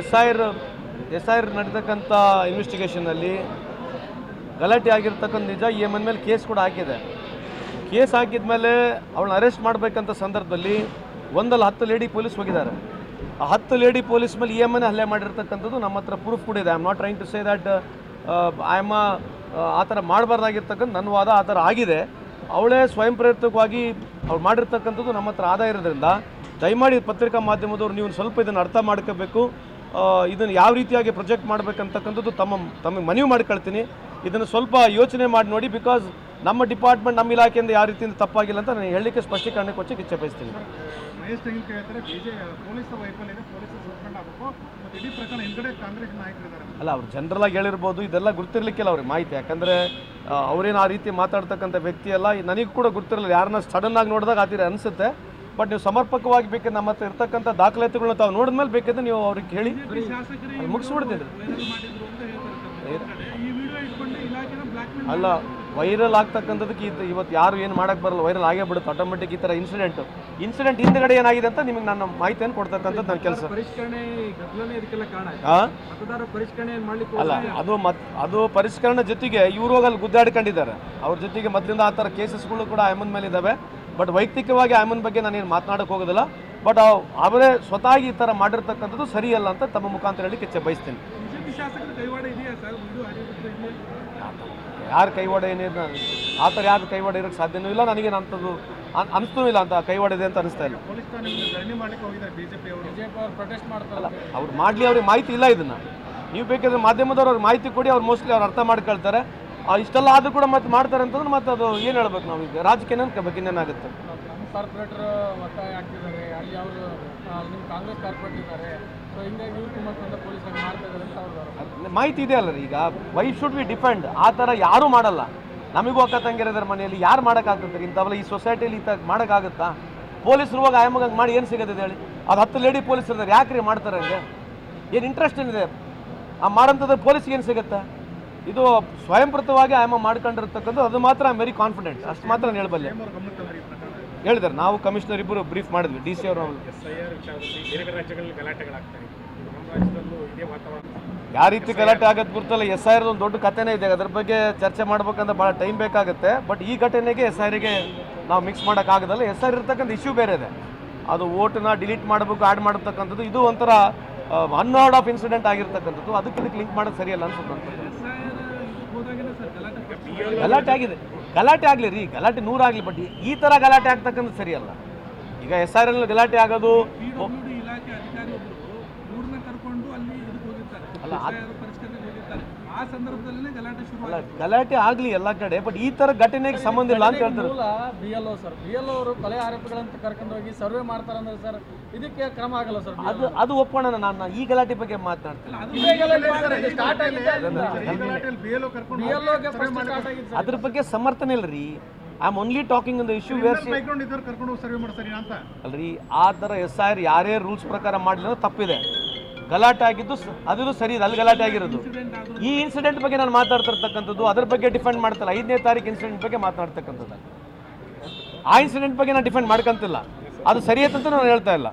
ಎಸ್.ಐ.ಆರ್ ನಡೆತಕ್ಕಂಥ ಇನ್ವೆಸ್ಟಿಗೇಷನಲ್ಲಿ ಗಲಾಟೆ ಆಗಿರ್ತಕ್ಕಂಥ ನಿಜ. EMN ಮೇಲೆ ಕೇಸ್ ಕೂಡ ಹಾಕಿದೆ. ಕೇಸ್ ಹಾಕಿದ ಮೇಲೆ ಅವಳನ್ನ ಅರೆಸ್ಟ್ ಮಾಡಬೇಕಂತ ಸಂದರ್ಭದಲ್ಲಿ 10 ಲೇಡಿ ಪೊಲೀಸ್ ಹೋಗಿದ್ದಾರೆ. ಆ 10 ಲೇಡಿ ಪೊಲೀಸ್ ಮೇಲೆ EMN ಹಲ್ಲೆ ಮಾಡಿರ್ತಕ್ಕಂಥದ್ದು ನಮ್ಮ ಹತ್ರ ಪ್ರೂಫ್ ಕೂಡ ಇದೆ. I am not trying to say that ಆ ಥರ ಮಾಡಬಾರ್ದಾಗಿರ್ತಕ್ಕಂಥ ನನ್ನ ವಾದ ಆ ಥರ ಆಗಿದೆ. ಅವಳೇ ಸ್ವಯಂ ಪ್ರೇರಿತವಾಗಿ ಅವ್ಳು ಮಾಡಿರ್ತಕ್ಕಂಥದ್ದು ನಮ್ಮ ಹತ್ರ ಆದ ಇರೋದ್ರಿಂದ ದಯಮಾಡಿ ಪತ್ರಿಕಾ ಮಾಧ್ಯಮದವ್ರು ನೀವು ಸ್ವಲ್ಪ ಇದನ್ನು ಅರ್ಥ ಮಾಡ್ಕೋಬೇಕು. ಇದನ್ನು ಯಾವ ರೀತಿಯಾಗಿ ಪ್ರೊಜೆಕ್ಟ್ ಮಾಡಬೇಕಂತಕ್ಕಂಥದ್ದು ತಮಗೆ ಮನವಿ ಮಾಡ್ಕೊಳ್ತೀನಿ. ಇದನ್ನು ಸ್ವಲ್ಪ ಯೋಚನೆ ಮಾಡಿ ನೋಡಿ. ಬಿಕಾಸ್ ನಮ್ಮ ಡಿಪಾರ್ಟ್ಮೆಂಟ್ ನಮ್ಮ ಇಲಾಖೆಯಿಂದ ಯಾವ ರೀತಿಯಿಂದ ತಪ್ಪಾಗಿಲ್ಲ ಅಂತ ನಾನು ಹೇಳಲಿಕ್ಕೆ ಸ್ಪಷ್ಟೀಕರಣಕ್ಕೆ ಕೊಚ್ಚಿ ಇಚ್ಛೆ ಬಯಸ್ತೀನಿ. ಅಲ್ಲ, ಅವ್ರು ಜನರಲ್ ಆಗಿ ಹೇಳಿರ್ಬೋದು, ಇದೆಲ್ಲ ಗೊತ್ತಿರಲಿಕ್ಕಿಲ್ಲ ಅವ್ರಿಗೆ ಮಾಹಿತಿ. ಯಾಕಂದರೆ ಅವ್ರೇನು ಆ ರೀತಿ ಮಾತಾಡ್ತಕ್ಕಂಥ ವ್ಯಕ್ತಿ ಅಲ್ಲ. ನನಗೂ ಕೂಡ ಗೊತ್ತಿರಲಿಲ್ಲ. ಯಾರನ್ನ ಸಡನ್ ಆಗಿ ನೋಡಿದಾಗ ಆ ಥರ ಅನಿಸುತ್ತೆ. ಬಟ್ ನೀವು ಸಮರ್ಪಕವಾಗಿ ಬೇಕಿದ್ರೆ ನಮ್ಮ ಹತ್ರ ಇರ್ತಕ್ಕಂಥ ದಾಖಲಾತಿಗಳನ್ನ ತಾವು ನೋಡಿದ್ಮೇಲೆ ಬೇಕಿದ್ರೆ ನೀವು ಅವ್ರಿಗೆ ಹೇಳಿ ಮುಗಿಸ್ಬಿಡ್ತೀನಿ. ಅಲ್ಲ, ವೈರಲ್ ಆಗ್ತಕ್ಕಂಥದಕ್ಕೆ ಇವತ್ತು ಯಾರು ಏನು ಮಾಡೋಕ್ಕೆ ಬರಲ್ಲ, ವೈರಲ್ ಆಗೇ ಬಿಡುತ್ತೆ ಆಟೋಮೆಟಿಕ್. ಈ ಥರ ಇನ್ಸಿಡೆಂಟ್ ಹಿಂದ್ಗಡೆ ಏನಾಗಿದೆ ಅಂತ ನಿಮಗೆ ನಾನು ಮಾಹಿತಿಯನ್ನು ಕೊಡ್ತಕ್ಕಂಥದ್ದು ನನ್ನ ಕೆಲಸ. ಅಲ್ಲ, ಅದು ಪರಿಷ್ಕರಣೆ ಜೊತೆಗೆ ಇವರು ಹೋಗಿ ಅಲ್ಲಿ ಗುದ್ದಾಡ್ಕೊಂಡಿದ್ದಾರೆ. ಅವ್ರ ಜೊತೆಗೆ ಮೊದಲಿಂದ ಆ ಥರ ಕೇಸಸ್ಗಳು ಕೂಡ ಐಮನ್ ಮೇಲೆ ಇದ್ದಾವೆ. ಬಟ್ ವೈಯಕ್ತಿಕವಾಗಿ ಐಮನ್ ಬಗ್ಗೆ ನಾನೇನು ಮಾತನಾಡೋಕ್ಕೆ ಹೋಗೋದಿಲ್ಲ. ಬಟ್ ಅವರೇ ಸ್ವತಃ ಈ ಥರ ಮಾಡಿರ್ತಕ್ಕಂಥದ್ದು ಸರಿಯಲ್ಲ ಅಂತ ತಮ್ಮ ಮುಖಾಂತರ ಹೇಳಿ ಇಚ್ಛೆ ಬಯಸ್ತೀನಿ. ಯಾರು ಕೈವಾಡ ಏನಿದೆ ಆ ಥರ ಯಾರು ಕೈವಾಡ ಇರೋಕ್ಕೆ ಸಾಧ್ಯನೂ ಇಲ್ಲ. ನನಗೇನು ಅಂಥದ್ದು ಅನಿಸ್ತೂ ಇಲ್ಲ ಅಂತ ಕೈವಾಡ ಇದೆ ಅಂತ ಅನಿಸ್ತಾ ಇಲ್ಲ. ಅಲ್ಲ, ಅವ್ರು ಮಾಡಲಿ, ಅವ್ರಿಗೆ ಮಾಹಿತಿ ಇಲ್ಲ. ಇದನ್ನು ನೀವು ಬೇಕಾದ್ರೆ ಮಾಧ್ಯಮದವ್ರು ಅವ್ರಿಗೆ ಮಾಹಿತಿ ಕೊಡಿ. ಅವ್ರು ಮೋಸ್ಟ್ಲಿ ಅವ್ರು ಅರ್ಥ ಮಾಡ್ಕೊಳ್ತಾರೆ. ಇಷ್ಟೆಲ್ಲ ಆದರೂ ಕೂಡ ಮತ್ತೆ ಮಾಡ್ತಾರೆ ಅಂತಂದ್ರೆ ಮತ್ತೆ ಅದು ಏನು ಹೇಳ್ಬೇಕು ನಾವು ಈಗ ರಾಜಕೀಯ ಅನ್ಕೋಬೇಕು, ಇನ್ನೇನಾಗುತ್ತೆ. ಕಾರ್ಪೊರೇಟರ್ ಒತ್ತಾಯ ಆಗ್ತಿದ್ದಾರೆ, ಅಲ್ಲಿ ಅವರು ನಿಮ್ಮ ಕಾಂಗ್ರೆಸ್ ಕಾರ್ಪೊರೇಟ್ ಇದ್ದಾರೆ, ಸೊ ಹಿಂಗಾಗಿ ಇವ್ರು ತುಂಬ ಪೊಲೀಸ್ ಮಾಡ್ತಾ ಇದ್ದಾರೆ ಅಂತ ಅವ್ರು ಮಾಹಿತಿ ಇದೆ ಅಲ್ಲ. ಈಗ ವೈ ಶುಡ್ ಬಿ ಡಿಫೆಂಡ್. ಆ ಥರ ಯಾರೂ ಮಾಡಲ್ಲ. ನಮಗೂ ಅಕ್ಕ ತಂಗಿರೋದ್ರ ಮನೆಯಲ್ಲಿ ಯಾರು ಮಾಡೋಕ್ಕಾಗ್ತದೆ ಇಂಥವೆಲ್ಲ? ಈ ಸೊಸೈಟಿಯಲ್ಲಿ ಈ ಥರ ಮಾಡೋಕ್ಕಾಗುತ್ತಾ? ಪೊಲೀಸರು ಹೋಗಿ ಆಯಮ್ಮಗೆ ಮಾಡಿ ಏನು ಸಿಗೋದಿದೆ ಹೇಳಿ? ಅದು 10 ಲೇಡಿ ಪೊಲೀಸ್ ಇರ್ತಾರೆ, ಯಾಕ್ರಿ ಮಾಡ್ತಾರೆ? ಹಂಗೆ ಏನು ಇಂಟ್ರೆಸ್ಟ್ ಏನಿದೆ ಆ ಮಾಡೋಂಥದ್ದು? ಪೊಲೀಸ್ಗೆ ಏನು ಸಿಗುತ್ತೆ? ಇದು ಸ್ವಯಂಪ್ರತವಾಗಿ ಆಯಮ್ಮ ಮಾಡ್ಕೊಂಡಿರ್ತಕ್ಕಂಥ ಅದು ಮಾತ್ರ ಐ ಆಮ್ ವೆರಿ ಕಾನ್ಫಿಡೆಂಟ್. ಅಷ್ಟು ಮಾತ್ರ ನಾನು ಹೇಳಬಲ್ಲೆ. ಹೇಳಿದ್ದಾರೆ, ನಾವು ಕಮಿಷನರ್ ಇಬ್ಬರು ಬ್ರೀಫ್ ಮಾಡಿದ್ವಿ, DC ಅವರು. ಯಾವ ರೀತಿ ಗಲಾಟೆ ಆಗೋದು ಗುರ್ತಲ್ಲ. SIR ಒಂದು ದೊಡ್ಡ ಕಥೆನೇ ಇದೆ. ಅದ್ರ ಬಗ್ಗೆ ಚರ್ಚೆ ಮಾಡ್ಬೇಕಂದ್ರೆ ಭಾಳ ಟೈಮ್ ಬೇಕಾಗುತ್ತೆ. ಬಟ್ ಈ ಘಟನೆಗೆ SIRಗೆ ನಾವು ಮಿಕ್ಸ್ ಮಾಡೋಕ್ಕಾಗೋದಲ್ಲ. SIR ಇರ್ತಕ್ಕಂಥ ಇಶ್ಯೂ ಬೇರೆ ಇದೆ. ಅದು ವೋಟನ್ನ ಡಿಲೀಟ್ ಮಾಡಬೇಕು, ಆ್ಯಡ್ ಮಾಡತಕ್ಕಂಥದ್ದು. ಇದು ಒಂಥರ ಅನ್ಹರ್ಡ್ ಆಫ್ ಇನ್ಸಿಡೆಂಟ್ ಆಗಿರ್ತಕ್ಕಂಥದ್ದು. ಅದಕ್ಕೆ ಲಿಂಕ್ ಮಾಡೋದು ಸರಿಯಲ್ಲ ಅನ್ಸುತ್ತೆ. ಗಲಾಟೆ ಆಗಿದೆ, ಗಲಾಟೆ ಆಗಲಿ ರೀ, ಗಲಾಟೆ 100 ಆಗಲಿ. ಬಟ್ ಈ ಥರ ಗಲಾಟೆ ಆಗ್ತಕ್ಕಂಥದ್ದು ಸರಿಯಲ್ಲ. ಈಗ SIR ಗಲಾಟೆ ಆಗೋದು ಅಲ್ಲ, ಗಲಾಟೆ ಆಗಲಿ ಎಲ್ಲ ಕಡೆ. ಬಟ್ ಈ ಥರ ಘಟನೆಗೆ ಸಂಬಂಧ ಇಲ್ಲ ಅಂತ ಹೇಳ್ತಾರೆ. BLO ಅವರು ಕೊಲೆ ಆರೋಪಿಗಳಂತ ಕರ್ಕೊಂಡು ಹೋಗಿ ಸರ್ವೆ ಮಾಡ್ತಾರೆ ಅಂದ್ರೆ ಸರ್ ಇದಕ್ಕೆ ಕ್ರಮ ಆಗಲ್ಲ ಸರ್. ಅದು ಒಪ್ಪೋಣ. ನಾನು ಈ ಗಲಾಟೆ ಬಗ್ಗೆ ಮಾತನಾಡ್ತೀನಿ. ಅದ್ರ ಬಗ್ಗೆ ಸಮರ್ಥನೆ ಇಲ್ಲ ರೀ. I am only talking in the issue where ಅಲ್ರಿ. ಆ ಥರ SIR ಯಾರೇ ರೂಲ್ಸ್ ಪ್ರಕಾರ ಮಾಡಲಿಲ್ಲ ತಪ್ಪಿದೆ. ಗಲಾಟೆ ಆಗಿದ್ದು ಅದು ಸರಿ ಇದೆ, ಅಲ್ಲಿ ಗಲಾಟೆ ಆಗಿರೋದು. ಈ ಇನ್ಸಿಡೆಂಟ್ ಬಗ್ಗೆ ನಾನು ಮಾತಾಡ್ತಿರ್ತಕ್ಕಂಥದ್ದು, ಅದ್ರ ಬಗ್ಗೆ ಡಿಫೆಂಡ್ ಮಾಡ್ತಿಲ್ಲ. 5ನೇ ತಾರೀಕು ಇನ್ಸಿಡೆಂಟ್ ಬಗ್ಗೆ ಮಾತನಾಡ್ತಕ್ಕಂಥದ್ದು. ಆ ಇನ್ಸಿಡೆಂಟ್ ಬಗ್ಗೆ ನಾನು ಡಿಫೆಂಡ್ ಮಾಡ್ಕೊಂತಿಲ್ಲ. ಅದು ಸರಿ ಅಂತ ನಾನು ಹೇಳ್ತಾ ಇಲ್ಲ.